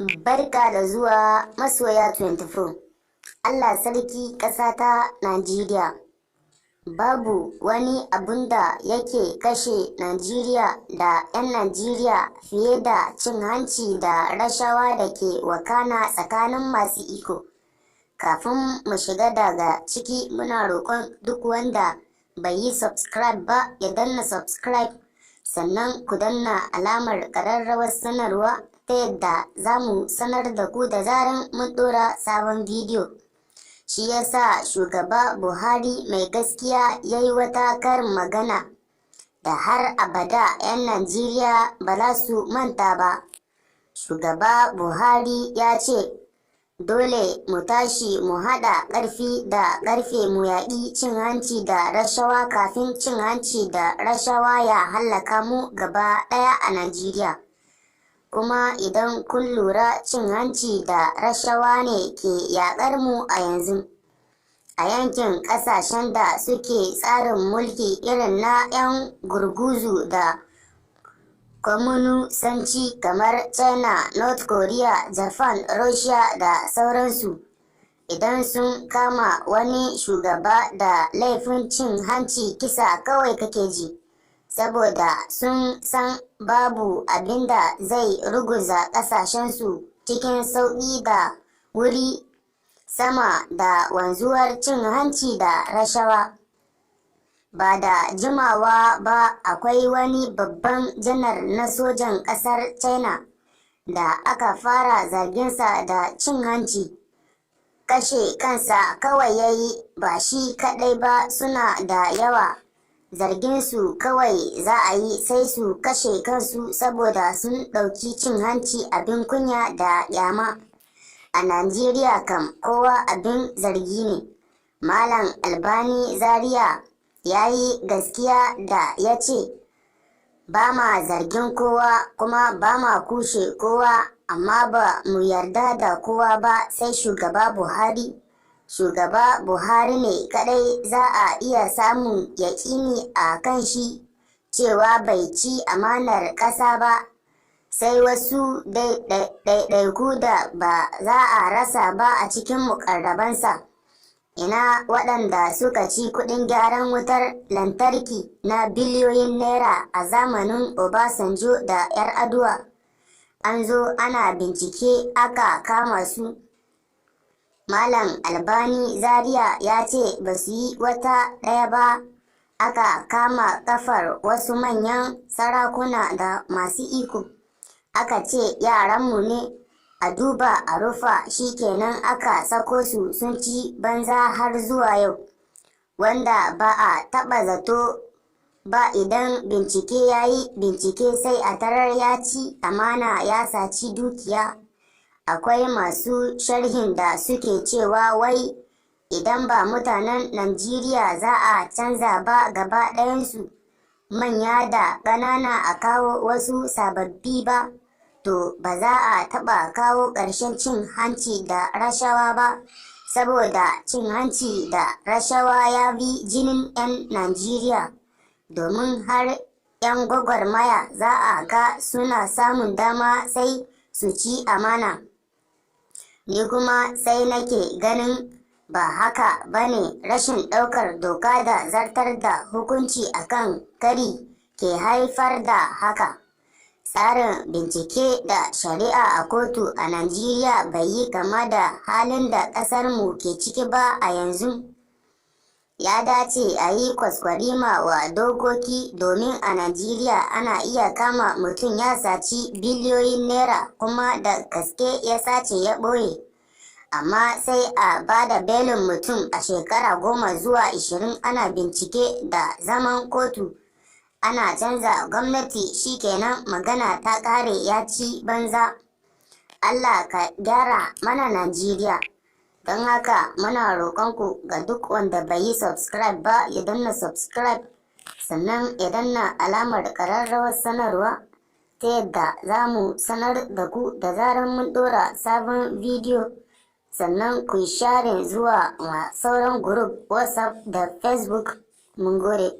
Barka da zuwa masoya 24. Allah sarki ƙasa ta Najeriya. Babu wani abun da yake kashe Najeriya da 'yan Najeriya fiye da cin hanci da rashawa da ke wakana tsakanin masu iko. Kafin mu shiga daga ciki, muna roƙon duk wanda bai yi subscribe ba ya danna subscribe, sannan ku danna alamar ƙararrawar sanarwa ta yadda za mu sanar da ku da zaran mun ɗora sabon bidiyo. Shi yasa shugaba Buhari mai gaskiya ya yi wata karin magana da har abada 'yan Najeriya ba za su manta ba. Shugaba Buhari ya ce, dole mu tashi mu haɗa ƙarfi da ƙarfe mu yaƙi cin hanci da rashawa kafin cin hanci da rashawa ya hallaka mu gaba ɗaya a Najeriya. Kuma idan kun lura, cin hanci da rashawa ne ke yaƙar mu a yanzu. A yankin ƙasashen da suke tsarin mulki irin na 'yan gurguzu da kwaminisanci kamar China, North Korea, Japan, Russia da sauransu, idan sun kama wani shugaba da laifin cin hanci, kisa kawai kake ji, saboda sun san babu abinda zai ruguza ƙasashensu cikin sauƙi da wuri sama da wanzuwar cin hanci da rashawa. Ba da jimawa ba, akwai wani babban janar na sojan ƙasar China da aka fara zarginsa da cin hanci. Kashe kansa kawai ya yi, ba shi kaɗai ba, suna da yawa. Zarginsu kawai za a yi sai su kashe kansu saboda sun ɗauki cin hanci abin kunya da ƙyama. A Najeriya kam kowa abin zargi ne. Malam Albani Zaria ya yi gaskiya da ya ce, ba ma zargin kowa kuma ba ma kushe kowa, amma ba mu yarda da kowa ba sai shugaba Buhari. Shugaba Buhari ne kadai za a iya samun yaƙini a kan shi cewa bai ci amanar ƙasa ba, sai wasu ɗaiɗaiku da ba za a rasa ba a cikin muƙarrabansa. Ina waɗanda suka ci kuɗin gyaran wutar lantarki na biliyoyin naira a zamanin Obasanjo da 'Yar'aduwa? An zo ana bincike aka kama su. Malam Albani Zaria ya ce ba su yi wata ɗaya ba aka kama kafar wasu manyan sarakuna da masu iko. Aka ce yaranmu ne, a duba a rufa, shikenan aka sako su sun ci banza har zuwa yau. Wanda ba a taɓa zato ba, idan bincike ya yi bincike sai a tarar ya ci amana, ya saci dukiya. Akwai masu sharhin da suke cewa wai idan ba mutanen Najeriya za a canza ba gaba ɗayansu, manya da ƙanana, a kawo wasu sababbi ba, to ba za a taɓa kawo ƙarshen cin hanci da rashawa ba, saboda cin hanci da rashawa ya bi jinin 'yan Najeriya, domin har 'yan gwagwarmaya za a ga suna samun dama sai su ci amana. Ni kuma sai nake ganin ba haka bane. Rashin ɗaukar doka da zartar da hukunci akan kari ke haifar da haka. Tsarin bincike da shari'a a kotu a Najeriya bai yi kama da halin da ƙasarmu ke ciki ba a yanzu. Ya dace a yi kwaskwarima wa dokoki, domin a Najeriya ana iya kama mutum ya saci biliyoyin naira kuma da gaske ya sace ya ɓoye, amma sai a ba da belin mutum a shekara 10 zuwa 20 ana bincike da zaman kotu. Ana canza gwamnati, shikenan magana ta ƙare, ya ci banza. Allah ka gyara mana Najeriya. Don haka muna roƙonku ga duk wanda bai yi subscribe ba ya danna subscribe, sannan ya danna alamar ƙararrawar sanarwa ta yadda za mu sanar da ku da zarar mun ɗora sabon bidiyo. Sannan ku yi sharing zuwa sauran group WhatsApp da Facebook. Mun gode.